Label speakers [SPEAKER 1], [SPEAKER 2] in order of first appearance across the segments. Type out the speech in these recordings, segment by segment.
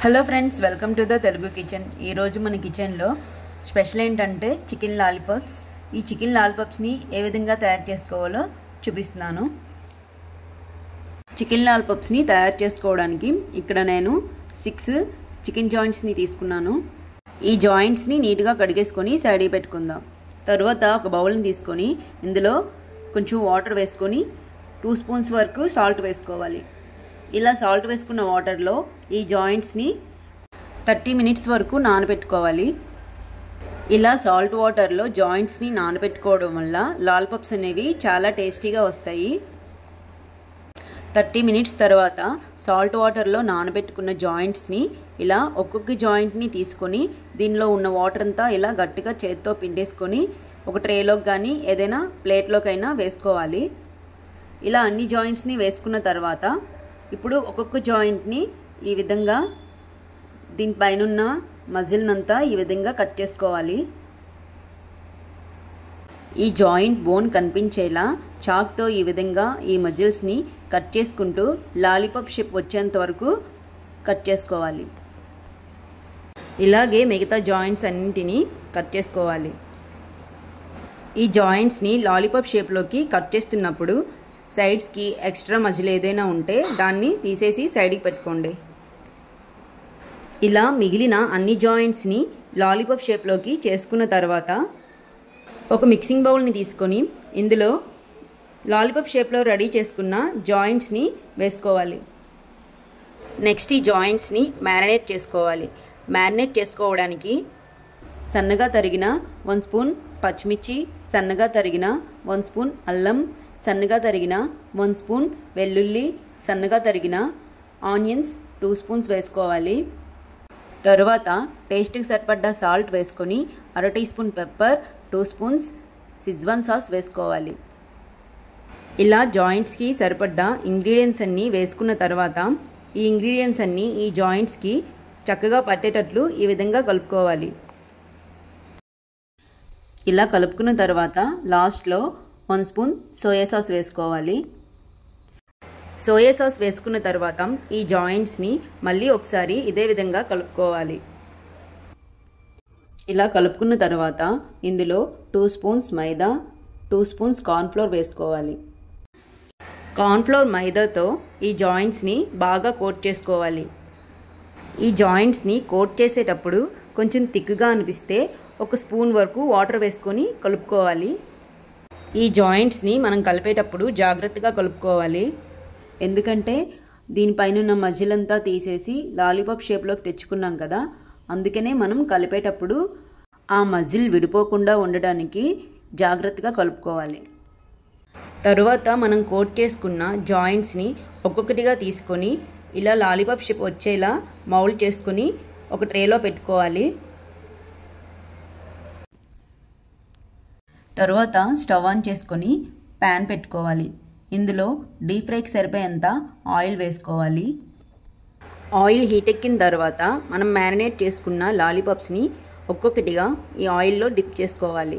[SPEAKER 1] Hello friends, welcome to the Telugu kitchen. ఈరోజు మన కిచెన్లో స్పెషల్ ఏంటంటే చికెన్ లాలీపాప్స్. ఈ చికెన్ లాలీపాప్స్ని ఏ విధంగా తయారు చేసుకోవాలో చూపిస్తున్నాను. చికెన్ లాలీపాప్స్ని తయారు చేసుకోవడానికి ఇక్కడ నేను 6 చికెన్ జాయింట్స్ని తీసుకున్నాను. ఈ జాయింట్స్ని నీట్గా కడిగేసుకొని సైడ్కి పెట్టుకుందాం. తర్వాత ఒక బౌల్ని తీసుకొని ఇందులో కొంచెం వాటర్ వేసుకొని 2 స్పూన్స్ వరకు సాల్ట్ వేసుకోవాలి. ఇలా సాల్ట్ వేసుకున్న వాటర్లో ఈ జాయింట్స్ని 30 మినిట్స్ వరకు నానబెట్టుకోవాలి. ఇలా సాల్ట్ వాటర్లో జాయింట్స్ని నానబెట్టుకోవడం వల్ల లాలీపాప్స్ అనేవి చాలా టేస్టీగా వస్తాయి. 30 మినిట్స్ తర్వాత సాల్ట్ వాటర్లో నానబెట్టుకున్న జాయింట్స్ని ఇలా ఒక్కొక్క జాయింట్ని తీసుకొని దీనిలో ఉన్న వాటర్ అంతా ఇలా గట్టిగా చేత్తో పిండేసుకొని ఒక ట్రేలోకి కానీ ఏదైనా ప్లేట్లోకైనా వేసుకోవాలి. ఇలా అన్ని జాయింట్స్ని వేసుకున్న తర్వాత ఇప్పుడు ఒక్కొక్క జాయింట్ని ఈ విధంగా దీనిపైన ఉన్న మజిల్నంతా ఈ విధంగా కట్ చేసుకోవాలి. ఈ జాయింట్ బోన్ కనిపించేలా చాక్తో ఈ విధంగా ఈ మజిల్స్ని కట్ చేసుకుంటూ లాలీపాప్ షేప్ వచ్చేంత వరకు కట్ చేసుకోవాలి. ఇలాగే మిగతా జాయింట్స్ అన్నింటినీ కట్ చేసుకోవాలి. ఈ జాయింట్స్ని లాలీపాప్ షేప్లోకి కట్ చేస్తున్నప్పుడు సైడ్స్కి ఎక్స్ట్రా మజిల్ ఏదైనా ఉంటే దాన్ని తీసేసి సైడ్కి పెట్టుకోండి. ఇలా మిగిలిన అన్ని జాయింట్స్ని లాలీపాప్ షేప్లోకి చేసుకున్న తర్వాత ఒక మిక్సింగ్ బౌల్ని తీసుకొని ఇందులో లాలీపాప్ షేప్లో రెడీ చేసుకున్న జాయింట్స్ని వేసుకోవాలి. నెక్స్ట్ ఈ జాయింట్స్ని మ్యారినేట్ చేసుకోవాలి. మ్యారినేట్ చేసుకోవడానికి సన్నగా తరిగిన 1 స్పూన్ పచ్చిమిర్చి, సన్నగా తరిగిన 1 స్పూన్ అల్లం, సన్నగా తరిగిన 1 స్పూన్ వెల్లుల్లి, సన్నగా తరిగిన ఆనియన్స్ 2 స్పూన్స్ వేసుకోవాలి. తరువాత టేస్ట్కి సరిపడ్డ సాల్ట్ వేసుకొని 1/2 tea spoon pepper, 2 spoons schezwan sauce వేసుకోవాలి. ఇలా జాయింట్స్కి సరిపడ్డ ఇంగ్రీడియంట్స్ అన్నీ వేసుకున్న తర్వాత ఈ ఇంగ్రీడియంట్స్ అన్నీ ఈ జాయింట్స్కి చక్కగా పట్టేటట్లు ఈ విధంగా కలుపుకోవాలి. ఇలా కలుపుకున్న తర్వాత లాస్ట్లో 1 స్పూన్ సోయా సాస్ వేసుకోవాలి. సోయా సాస్ వేసుకున్న తర్వాత ఈ జాయింట్స్ని మళ్ళీ ఒకసారి ఇదే విధంగా కలుపుకోవాలి. ఇలా కలుపుకున్న తర్వాత ఇందులో 2 స్పూన్స్ మైదా, 2 స్పూన్స్ కార్న్ఫ్లోర్ వేసుకోవాలి. కార్న్ఫ్లోర్ మైదాతో ఈ జాయింట్స్ని బాగా కోట్ చేసుకోవాలి. ఈ జాయింట్స్ని కోట్ చేసేటప్పుడు కొంచెం థిక్గా అనిపిస్తే 1 స్పూన్ వరకు వాటర్ వేసుకొని కలుపుకోవాలి. ఈ జాయింట్స్ని మనం కలిపేటప్పుడు జాగ్రత్తగా కలుపుకోవాలి. ఎందుకంటే దీనిపైన ఉన్న మజిల్ అంతా తీసేసి లాలీపాప్ షేప్లోకి తెచ్చుకున్నాం కదా, అందుకనే మనం కలిపేటప్పుడు ఆ మజిల్ విడిపోకుండా ఉండడానికి జాగ్రత్తగా కలుపుకోవాలి. తరువాత మనం కోట్ చేసుకున్న జాయింట్స్ని ఒక్కొక్కటిగా తీసుకొని ఇలా లాలీపాప్ షేప్ వచ్చేలా మౌల్డ్ చేసుకొని ఒక ట్రేలో పెట్టుకోవాలి. తరువాత స్టవ్ ఆన్ చేసుకొని ప్యాన్ పెట్టుకోవాలి. ఇందులో డీప్ ఫ్రైకి సరిపోయేంత ఆయిల్ వేసుకోవాలి. ఆయిల్ హీట్ ఎక్కిన తర్వాత మనం మ్యారినేట్ చేసుకున్న లాలీపాప్స్ని ఒక్కొక్కటిగా ఈ ఆయిల్లో డిప్ చేసుకోవాలి.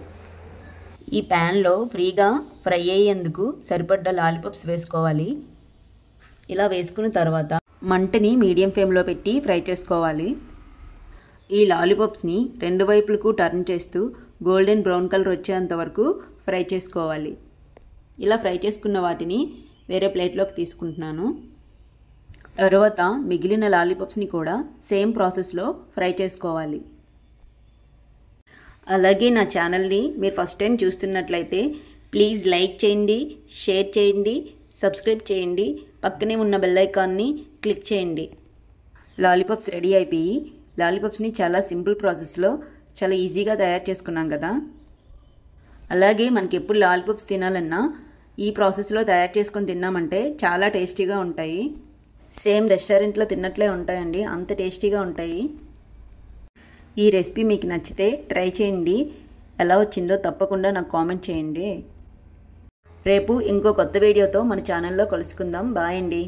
[SPEAKER 1] ఈ ప్యాన్లో ఫ్రీగా ఫ్రై అయ్యేందుకు సరిపడ్డ లాలీపాప్స్ వేసుకోవాలి. ఇలా వేసుకున్న తర్వాత మంటని మీడియం ఫ్లేమ్లో పెట్టి ఫ్రై చేసుకోవాలి. ఈ లాలీపాప్స్ని 2 వైపులకు టర్న్ చేస్తూ గోల్డెన్ బ్రౌన్ కలర్ వచ్చేంత వరకు ఫ్రై చేసుకోవాలి. ఇలా ఫ్రై చేసుకున్న వాటిని వేరే ప్లేట్లోకి తీసుకుంటున్నాను. తర్వాత మిగిలిన లాలీపాప్స్ని కూడా సేమ్ ప్రాసెస్లో ఫ్రై చేసుకోవాలి. అలాగే నా ఛానల్ని మీరు ఫస్ట్ టైం చూస్తున్నట్లయితే ప్లీజ్ లైక్ చేయండి, షేర్ చేయండి, సబ్స్క్రైబ్ చేయండి, పక్కనే ఉన్న బెల్ ఐకాన్ని క్లిక్ చేయండి. లాలీపాప్స్ రెడీ అయిపోయి లాలీపాప్స్ని చాలా సింపుల్ ప్రాసెస్లో చాలా ఈజీగా తయారు చేసుకున్నాం కదా. అలాగే మనకి ఎప్పుడు లాలీపాప్స్ తినాలన్నా ఈ ప్రాసెస్లో తయారు చేసుకొని తిన్నామంటే చాలా టేస్టీగా ఉంటాయి. సేమ్ రెస్టారెంట్లో తిన్నట్లే ఉంటాయండి, అంత టేస్టీగా ఉంటాయి. ఈ రెసిపీ మీకు నచ్చితే ట్రై చేయండి. ఎలా వచ్చిందో తప్పకుండా నాకు కామెంట్ చేయండి. రేపు ఇంకో కొత్త వీడియోతో మన ఛానల్లో కలుసుకుందాం. బాయ్ అండి.